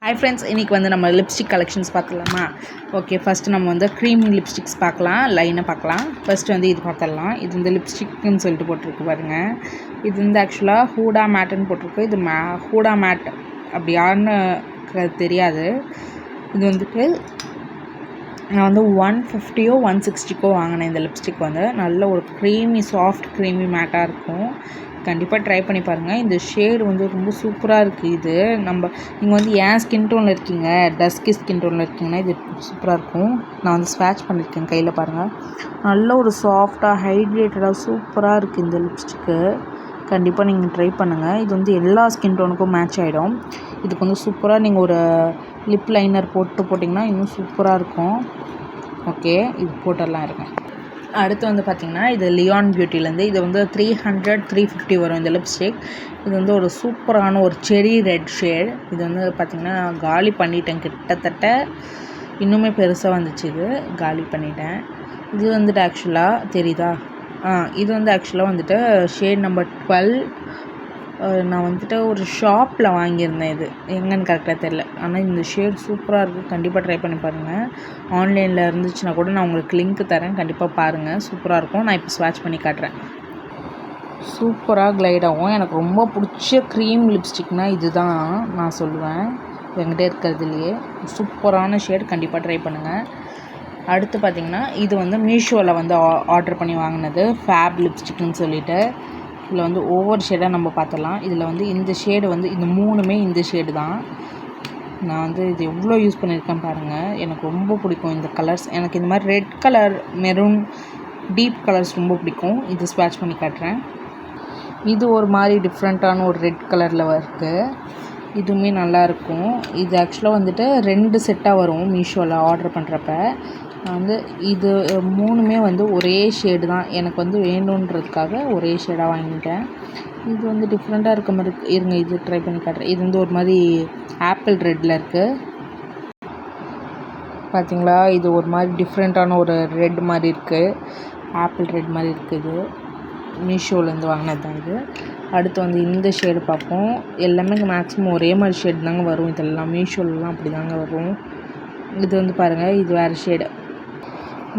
Hi friends, இன்றைக்கி வந்து நம்ம லிப்ஸ்டிக் கலெக்ஷன்ஸ் பார்த்துடலாமா? ஓகே, ஃபஸ்ட்டு நம்ம வந்து க்ரீம் லிப்ஸ்டிக்ஸ் பார்க்கலாம், லைனாக பார்க்கலாம். ஃபஸ்ட்டு வந்து இது பார்த்துடலாம். இது வந்து லிப்ஸ்டிக்னு சொல்லிட்டு போட்டிருக்கு பாருங்கள். இது வந்து ஆக்சுவலாக ஹூடா மேட்டுன்னு போட்டிருக்கு. இது ஹூடா மேட் அப்படி யாருன்னு தெரியாது. இது வந்துட்டு நான் வந்து 150 160 வாங்கினேன். இந்த லிப்ஸ்டிக் வந்து நல்ல ஒரு சாஃப்ட் க்ரீமி மேட்டாக இருக்கும். கண்டிப்பாக ட்ரை பண்ணி பாருங்கள். இந்த ஷேடு வந்து ரொம்ப சூப்பராக இருக்குது. இது நீங்கள் வந்து ஏன் ஸ்கின் டோனில் இருக்கீங்க, டஸ்கி ஸ்கின் டோனில் இருக்கீங்கன்னா இது சூப்பராக இருக்கும். நான் வந்து ஸ்வாட்ச் பண்ணியிருக்கேன் கையில் பாருங்கள். நல்ல ஒரு சாஃப்டாக ஹைட்ரேட்டடாக சூப்பராக இருக்குது இந்த லிப்ஸ்டிக்கு. கண்டிப்பாக நீங்கள் ட்ரை பண்ணுங்கள். இது வந்து எல்லா ஸ்கின் டோனுக்கும் மேட்ச் ஆகிடும். இதுக்கு வந்து சூப்பராக நீங்கள் ஒரு லிப் லைனர் போட்டிங்கன்னா இன்னும் சூப்பராக இருக்கும். ஓகே, இது போட்டுடலாம் இருங்க. அடுத்து வந்து பார்த்திங்கன்னா இது லியான் பியூட்டிலேருந்து. இது வந்து 350 வரும் இந்த லிப்ஸ்டிக். இது வந்து ஒரு சூப்பரான ஒரு செரி ரெட் ஷேட். இது வந்து பார்த்திங்கன்னா காலி பண்ணிட்டேன் கிட்டத்தட்ட. இன்னுமே பெருசாக வந்துச்சு, இது காலி பண்ணிட்டேன். இது வந்துட்டு ஆக்சுவலாக தெரியுதா, இது வந்து ஆக்சுவலாக வந்துட்டு ஷேட் நம்பர் 12. நான் வந்துட்டு ஒரு ஷாப்பில் வாங்கியிருந்தேன். இது எங்கன்னு கரெக்டாக தெரில. ஆனால் இந்த ஷேட் சூப்பராக இருக்குது. கண்டிப்பாக ட்ரை பண்ணி பாருங்கள். ஆன்லைனில் இருந்துச்சுன்னா கூட நான் உங்களுக்கு லிங்க் தரேன், கண்டிப்பாக பாருங்கள். சூப்பராக இருக்கும். நான் இப்போ ஸ்வாட்ச் பண்ணி காட்டுறேன். சூப்பராக க்ளைட் ஆகும். எனக்கு ரொம்ப பிடிச்ச க்ரீம் லிப்ஸ்டிக்னால் இது தான் நான் சொல்லுவேன். என்கிட்ட இருக்கிறதுலையே சூப்பரான ஷேட். கண்டிப்பாக ட்ரை பண்ணுங்கள். அடுத்து பார்த்திங்கன்னா இது வந்து மீஷோவில் வந்து ஆர்டர் பண்ணி வாங்கினது ஃபேப் லிப்ஸ்டிக்னு சொல்லிட்டு. இதில் வந்து ஒவ்வொரு ஷேடாக நம்ம பார்த்துடலாம். இதில் வந்து இந்த ஷேடு வந்து இந்த 3மே இந்த ஷேடு தான். நான் வந்து இது எவ்வளோ யூஸ் பண்ணியிருக்கேன் பாருங்கள். எனக்கு ரொம்ப பிடிக்கும் இந்த கலர்ஸ். எனக்கு இந்த மாதிரி red colour, maroon, deep colours ரொம்ப பிடிக்கும். இது ஸ்வாட்ச் பண்ணி காட்டுறேன். இது ஒரு மாதிரி டிஃப்ரெண்ட்டான ஒரு ரெட் கலரில் இருக்குது. இதுவுமே நல்லாயிருக்கும். இது ஆக்சுவலாக வந்துட்டு 2 செட்டாக வரும் மீஷோவில் ஆர்டர் பண்ணுறப்ப. நான் வந்து இது 3மே வந்து ஒரே ஷேடு தான். எனக்கு வந்து வேணுன்றதுக்காக ஒரே ஷேடாக வாங்கிட்டேன். இது வந்து டிஃப்ரெண்ட்டாக இருக்க மாதிரி இருங்க, இது ட்ரை பண்ணி காட்டுறேன். இது வந்து ஒரு மாதிரி ஆப்பிள் ரெட்டில் இருக்குது பார்த்தீங்களா. இது ஒரு மாதிரி டிஃப்ரெண்ட்டான ஒரு ரெட் மாதிரி இருக்குது, ஆப்பிள் ரெட் மாதிரி இருக்குது. மீஷோலேருந்து வாங்கினது தான் இது. அடுத்து வந்து இந்த ஷேடு பார்ப்போம். எல்லாமே மேக்ஸிமம் ஒரே மாதிரி ஷேடு தாங்க வரும். இதெல்லாம் மீஷோலலாம் அப்படி தாங்க வரும். இது வந்து பாருங்கள், இது வேறு ஷேடு.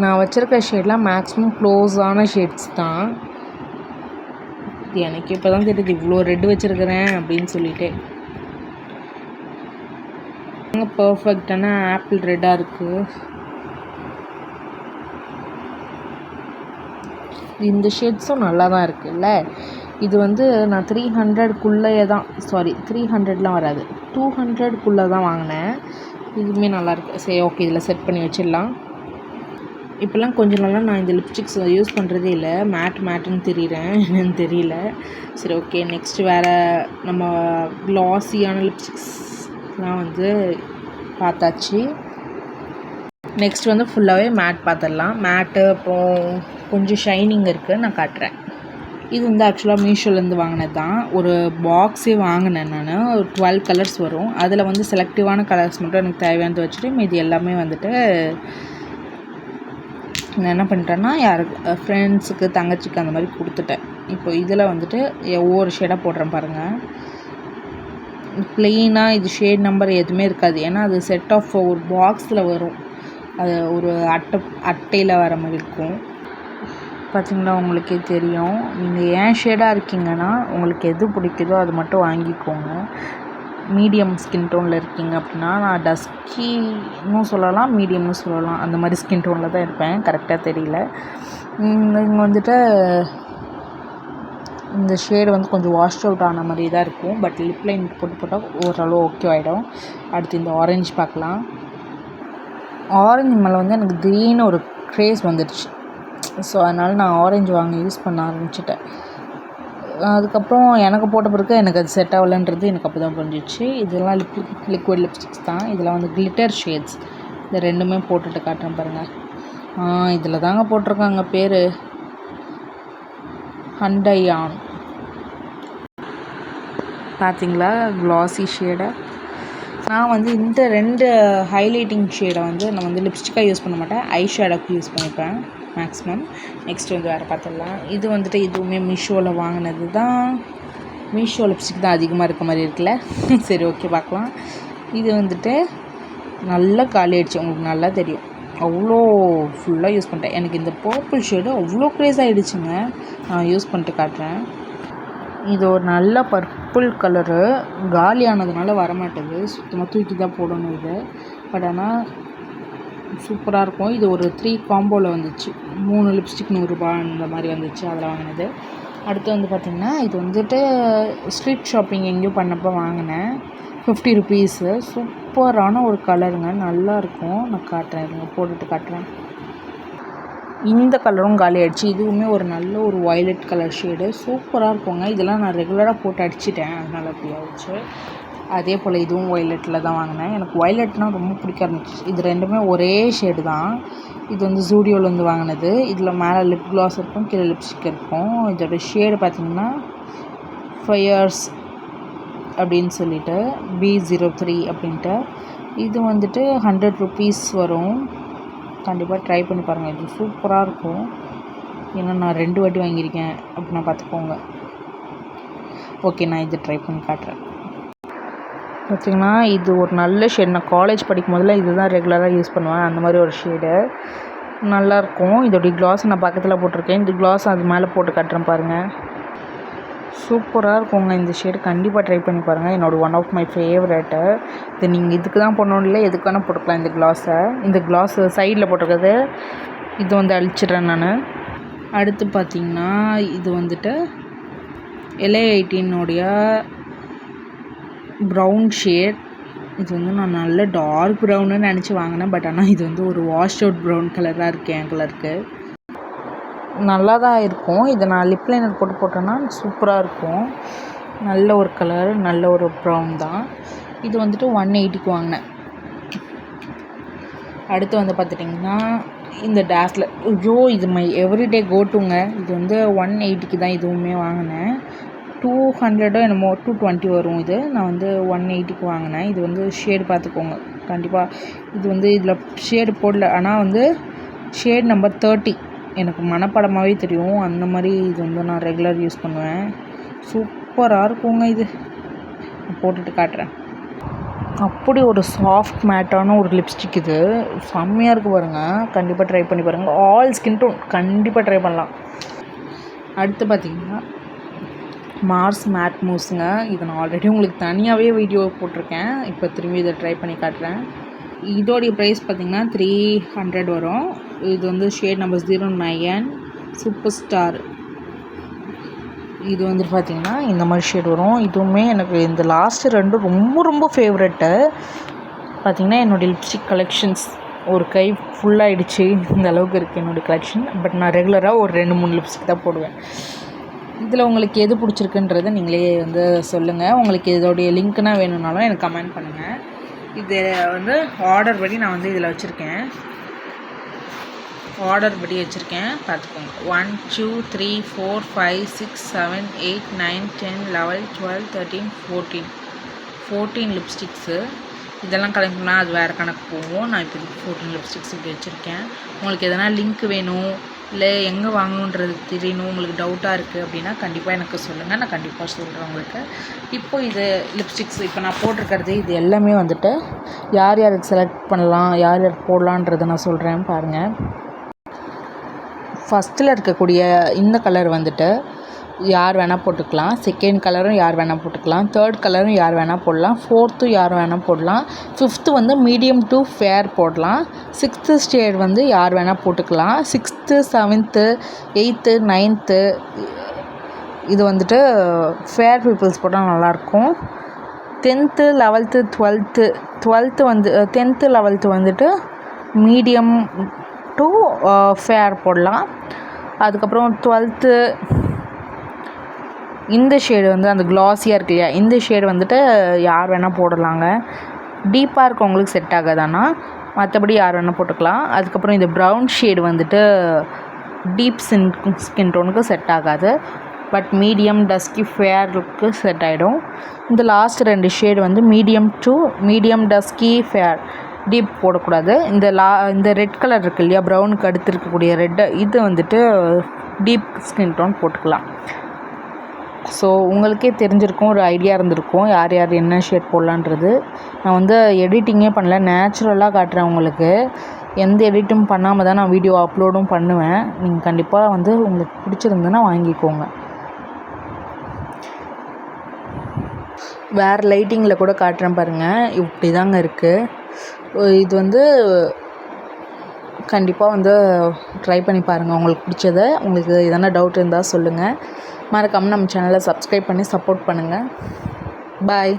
நான் வச்சுருக்க ஷேட்லாம் மேக்ஸிமம் க்ளோஸான ஷேட்ஸ் தான். இது எனக்கு இப்போ தான் தெரியுது இவ்வளோ ரெட் வச்சுருக்கிறேன் அப்படின்னு சொல்லிட்டு. பர்ஃபெக்டான ஆப்பிள் ரெட்டாக இருக்குது. இந்த ஷேட்ஸும் நல்லா தான் இருக்குல்ல. இது வந்து நான் 300க்குள்ளேயே தான், 300லாம் வராது, 200க்குள்ளே தான் வாங்கினேன். இதுவுமே நல்லாயிருக்கு. சரி, ஓகே, இதில் செட் பண்ணி வச்சிடலாம். இப்போல்லாம் கொஞ்சம் நாளாக நான் இந்த லிப்ஸ்டிக்ஸ் யூஸ் பண்ணுறதே இல்லை. மேட்டுன்னு தெரியுறேன், என்னன்னு தெரியல. சரி, ஓகே, நெக்ஸ்ட்டு வேறு நம்ம க்ளாஸியான லிப்ஸ்டிக்ஸ்லாம் வந்து பார்த்தாச்சு. நெக்ஸ்ட் வந்து ஃபுல்லாகவே மேட் பார்த்துடலாம். மேட்டு அப்புறம் கொஞ்சம் ஷைனிங் இருக்குது, நான் காட்டுறேன். இது வந்து ஆக்சுவலாக மீஷோலேருந்து வாங்கினது தான். ஒரு பாக்ஸே வாங்கினேன் நான். ஒரு 12 கலர்ஸ் வரும். அதில் வந்து செலக்டிவான கலர்ஸ் மட்டும் எனக்கு தேவையானது வச்சுட்டு மீதி எல்லாமே வந்துட்டு நான் என்ன பண்ணிட்டேன்னா யாருக்கு ஃப்ரெண்ட்ஸுக்கு, தங்கச்சிக்கு அந்த மாதிரி கொடுத்துட்டேன். இப்போ இதில் வந்துட்டு ஒவ்வொரு ஷேடாக போடுறேன் பாருங்கள். ப்ளெயினாக இது ஷேட் நம்பர் எதுவுமே இருக்காது. ஏன்னா அது செட் ஆஃப் ஒரு பாக்ஸில் வரும். அது ஒரு அட்டையில் வர மாதிரி இருக்கும். பார்த்திங்களா, உங்களுக்கே தெரியும். நீங்கள் ஏன் ஷேடாக இருக்கீங்கன்னா உங்களுக்கு எது பிடிக்குதோ அது மட்டும் வாங்கிக்கோங்க. மீடியம் ஸ்கின் டோனில் இருக்கீங்க அப்படின்னா, நான் டஸ்கின்னு சொல்லலாம், மீடியம்னு சொல்லலாம், அந்த மாதிரி ஸ்கின் டோனில் தான் இருப்பேன். கரெக்டாக தெரியல. இங்கே வந்துட்டு இந்த ஷேடு வந்து கொஞ்சம் வாஷ் அவுட் ஆன மாதிரி தான் இருக்கும். பட் லிப் லைன் போட்டால் ஓரளவு ஓகே ஆகிடும். அடுத்து இந்த ஆரஞ்சு பார்க்கலாம். ஆரஞ்சு மேலே வந்து எனக்கு திடீர்னு ஒரு க்ரேஸ் வந்துடுச்சு. ஸோ அதனால் நான் ஆரஞ்சு வாங்கி யூஸ் பண்ண ஆரம்பிச்சிட்டேன். அதுக்கப்புறம் எனக்கு போட்ட பிறகு எனக்கு அது செட் ஆகலைன்றது எனக்கு அப்போ தான் புரிஞ்சிச்சு. இதெல்லாம் லிக்விட் லிப்ஸ்டிக்ஸ் தான். இதில் வந்து கிளிட்டர் ஷேட்ஸ். இந்த 2மே போட்டுட்டு காட்டுறேன் பாருங்கள். இதில் தாங்க போட்டிருக்காங்க பேர் ஹண்டையான். பார்த்தீங்களா க்ளாஸி ஷேடை. நான் வந்து இந்த 2 ஹைலைட்டிங் ஷேடை வந்து நான் வந்து லிப்ஸ்டிக்காக யூஸ் பண்ண மாட்டேன், ஐ ஷேடோக்கு யூஸ் பண்ணிப்பேன் மேக்ஸிமம். நெக்ஸ்ட் வந்து வேறு பார்த்துடலாம். இது வந்துட்டு இதுவுமே மீஷோவில் வாங்கினது தான். மீஷோ லிப்ஸ்டிக் தான் அதிகமாக இருக்க மாதிரி இருக்குல்ல. சரி, ஓகே, பார்க்கலாம். இது வந்துட்டு நல்லா காலி ஆகிடுச்சு, உங்களுக்கு நல்லா தெரியும். அவ்வளோ ஃபுல்லாக யூஸ் பண்ணிட்டேன். எனக்கு இந்த பர்பிள் ஷேடு அவ்வளோ க்ரேஸ் ஆகிடுச்சுங்க. நான் யூஸ் பண்ணிட்டு காட்டுறேன். இது ஒரு நல்ல பர்பிள் கலரு, காலி ஆனதுனால வரமாட்டேது, சுத்தமாக தூக்கி தான் போடணும் இது. பட் ஆனால் சூப்பராக இருக்கும். இது ஒரு 3 காம்போவில் வந்துச்சு. 3 லிப்ஸ்டிக் 100 ரூபா அந்த மாதிரி வந்துச்சு, அதில் வாங்கினது. அடுத்து வந்து பார்த்திங்கன்னா இது வந்துட்டு ஸ்ட்ரீட் ஷாப்பிங் எங்கேயும் பண்ணப்போ வாங்கினேன். 50 ருபீஸு. சூப்பரான ஒரு கலருங்க, நல்லாயிருக்கும். நான் காட்டுறேன், இருங்க போட்டுட்டு காட்டுறேன். இந்த கலரும் காலி ஆகிடுச்சு. இதுவுமே ஒரு நல்ல ஒரு வயலட் கலர் ஷேடு, சூப்பராக இருக்குங்க. இதெல்லாம் நான் ரெகுலராக போட்டு அடிச்சிட்டேன், அதனால் அப்படி ஆகிடுச்சு. அதே போல் இதுவும் வயலட்டில் தான் வாங்கினேன். எனக்கு வயலட்னால் ரொம்ப பிடிக்க ஆரம்பிச்சிச்சு. இது ரெண்டுமே ஒரே ஷேடு தான். இது வந்து ஜூடியோலேருந்து வாங்கினது. இதில் மேலே லிப் க்ளாஸ் இருக்கும், கீழே லிப்ஸ்டிக் இருக்கும். இதோட ஷேடு பார்த்திங்கன்னா ஃபயர்ஸ் அப்படின்னு சொல்லிட்டு B03 அப்படின்ட்டு. இது வந்துட்டு 100 ருபீஸ் வரும். கண்டிப்பாக ட்ரை பண்ணி பாருங்கள், இது சூப்பராக இருக்கும். ஏன்னா நான் 2 வாட்டி வாங்கியிருக்கேன் அப்படின்னா பார்த்துக்கோங்க. ஓகே, நான் இது ட்ரை பண்ணி காட்டுறேன். பார்த்திங்கன்னா இது ஒரு நல்ல ஷேட். நான் காலேஜ் படிக்கும் போதெல்லாம் இது தான் ரெகுலராக யூஸ் பண்ணுவேன், அந்த மாதிரி ஒரு ஷேடு. நல்லாயிருக்கும். இதோடைய க்ளாஸ் நான் பக்கத்தில் போட்டிருக்கேன். இந்த க்ளாஸ் அது மேலே போட்டு காட்டுறேன் பாருங்கள். சூப்பராக இருக்குங்க இந்த ஷேடு. கண்டிப்பாக ட்ரை பண்ணி பாருங்கள். என்னோடய ஒன் ஆஃப் மை ஃபேவரேட்டு. இது நீங்கள் இதுக்கு தான் போடணும் இல்லை, எதுக்கு வேணால் போட்டுக்கலாம் இந்த க்ளாஸை. இந்த க்ளாஸ் சைடில் போட்டிருக்கிறது இது வந்து அழிச்சிட்றேன் நான். அடுத்து பார்த்திங்கன்னா இது வந்துட்டு LA 18 ப்ரௌன் ஷேட். இது வந்து நான் நல்ல டார்க் ப்ரௌன்னு நினச்சி வாங்கினேன். பட் ஆனால் இது வந்து ஒரு வாஷ் அவுட் ப்ரௌன் கலராக இருக்குது. என் கலருக்கு நல்லா தான் இருக்கும். இதை நான் லிப் லைனர் போட்டேன்னா சூப்பராக இருக்கும். நல்ல ஒரு கலர், நல்ல ஒரு ப்ரௌன் தான். இது வந்துட்டு 180க்கு வாங்கினேன். அடுத்து வந்து பார்த்துட்டிங்கன்னா இந்த டேஸ்லர். இது மை எவ்ரிடே கோட்டுங்க. இது வந்து 180க்கு தான் இதுவுமே வாங்கினேன். 200 என்னமோ 220 வரும். இது நான் வந்து 180க்கு வாங்கினேன். இது வந்து ஷேடு பார்த்துக்கோங்க கண்டிப்பாக. இது வந்து இதில் ஷேடு போடல, ஆனால் வந்து ஷேட் நம்பர் 30 எனக்கு மனப்படமாகவே தெரியும். அந்த மாதிரி இது வந்து நான் ரெகுலர் யூஸ் பண்ணுவேன். சூப்பராக இருக்குங்க. இது போட்டுட்டு காட்டுறேன். அப்படி ஒரு சாஃப்ட் மேட்டான ஒரு லிப்ஸ்டிக். இது செம்மையாக இருக்குது பாருங்கள். கண்டிப்பாக ட்ரை பண்ணி பாருங்கள். ஆல் ஸ்கின் டோன் கண்டிப்பாக ட்ரை பண்ணலாம். அடுத்து பார்த்திங்கன்னா மார்ஸ் மேட் மூஸுங்க. இது நான் ஆல்ரெடி உங்களுக்கு தனியாகவே வீடியோ போட்டிருக்கேன். இப்போ திரும்பி இதை ட்ரை பண்ணி காட்டுறேன். இதோடைய ப்ரைஸ் பார்த்திங்கன்னா 300 வரும். இது வந்து ஷேட் நம்பர் 09 சூப்பர் ஸ்டார். இது வந்து பார்த்திங்கன்னா இந்த மாதிரி ஷேட் வரும். இதுவுமே எனக்கு இந்த லாஸ்ட்டு 2 ரொம்ப ரொம்ப ஃபேவரெட்டு. பார்த்திங்கன்னா என்னுடைய லிப்ஸ்டிக் கலெக்ஷன்ஸ் ஒரு கை ஃபுல்லாகிடுச்சு, இந்த அளவுக்கு இருக்குது என்னுடைய கலெக்ஷன். பட் நான் ரெகுலராக ஒரு 2-3 லிப்ஸ்டிக் தான் போடுவேன். இதில் உங்களுக்கு எது பிடிச்சிருக்குன்றதை நீங்களே வந்து சொல்லுங்கள். உங்களுக்கு இதோடைய லிங்க்னா வேணும்னாலும் எனக்கு கமெண்ட் பண்ணுங்கள். இது வந்து ஆர்டர் படி நான் வந்து இதில் வச்சுருக்கேன். பார்த்துக்கோங்க. 1 2 3 4 5 6 7 8 9 10 11 12 13 14 லிப்ஸ்டிக்ஸு. இதெல்லாம் கலெக்ட் பண்ணால் அது வேறு கணக்கு போகும். நான் இப்போ 14 லிப்ஸ்டிக்ஸ் இப்படி வச்சுருக்கேன். உங்களுக்கு எதனா லிங்க் வேணும் இல்லை எங்கே வாங்கணுன்றது தெரியணும், உங்களுக்கு டவுட்டாக இருக்குது அப்படின்னா கண்டிப்பாக எனக்கு சொல்லுங்கள். நான் கண்டிப்பாக சொல்கிறேன் உங்களுக்கு. இப்போது இது லிப்ஸ்டிக்ஸ் இப்போ நான் போட்டிருக்கிறது இது எல்லாமே வந்துட்டு யார் யாருக்கு செலக்ட் பண்ணலாம், யார் யார் போடலான்றதை நான் சொல்கிறேன் பாருங்கள். ஃபஸ்ட்டில் இருக்கக்கூடிய இந்த கலர் வந்துட்டு யார் வேணால் போட்டுக்கலாம். செகண்ட் கலரும் யார் வேணால் போட்டுக்கலாம். தேர்ட் கலரும் யார் வேணால் போடலாம். ஃபோர்த்து யார் வேணால் போடலாம். ஃபிஃப்த்து வந்து மீடியம் டு ஃபேர் போடலாம். சிக்ஸ்த்து ஷேட் வந்து யார் வேணால் போட்டுக்கலாம். 6th 7th 8th 9th இது வந்துட்டு ஃபேர் பீப்புள்ஸ் போட்டால் நல்லாயிருக்கும். 10th 11th 12th வந்து 10th 11th வந்துட்டு மீடியம் டு ஃபேர் போடலாம். அதுக்கப்புறம் 12th இந்த ஷேடு வந்து அந்த க்ளாஸியாக இருக்கு இல்லையா, இந்த ஷேடு வந்துட்டு யார் வேணால் போடலாங்க. டீப்பாக இருக்கவங்களுக்கு செட் ஆகாதானா, மற்றபடி யார் வேணால் போட்டுக்கலாம். அதுக்கப்புறம் இந்த ப்ரௌன் ஷேடு வந்துட்டு டீப் ஸ்கின் டோனுக்கு செட் ஆகாது. பட் மீடியம் டஸ்கி ஃபேருக்கு செட் ஆகிடும். இந்த லாஸ்ட் 2 ஷேடு வந்து மீடியம் டஸ்கி ஃபேர் டீப் போடக்கூடாது. இந்த ரெட் கலர் இருக்குது இல்லையா, ப்ரௌனுக்கு அடுத்து இருக்கக்கூடிய ரெட்டு, இது வந்துட்டு டீப் ஸ்கின் டோன் போட்டுக்கலாம். ஸோ உங்களுக்கே தெரிஞ்சிருக்கும், ஒரு ஐடியா இருந்திருக்கும் யார் யார் என்ன ஷேட் போடலான்றது. நான் வந்து எடிட்டிங்கே பண்ணல, நேச்சுரலாக காட்டுறேன் உங்களுக்கு. எந்த எடிட்டும் பண்ணாமல் தான் நான் வீடியோ அப்லோடும் பண்ணுவேன். நீங்கள் கண்டிப்பாக வந்து உங்களுக்கு பிடிச்சிருந்துன்னா வாங்கிக்கோங்க. வேறு லைட்டிங்கில் கூட காட்டுறேன் பாருங்கள், இப்படி தாங்க இருக்குது. இது வந்து கண்டிப்பாக வந்து ட்ரை பண்ணி பாருங்கள் உங்களுக்கு பிடிச்சத. உங்களுக்கு எதனா டவுட் இருந்தால் சொல்லுங்கள். மறக்காமல் நம்ம சேனலை சப்ஸ்கிரைப் பண்ணி சப்போர்ட் பண்ணுங்கள். பாய்.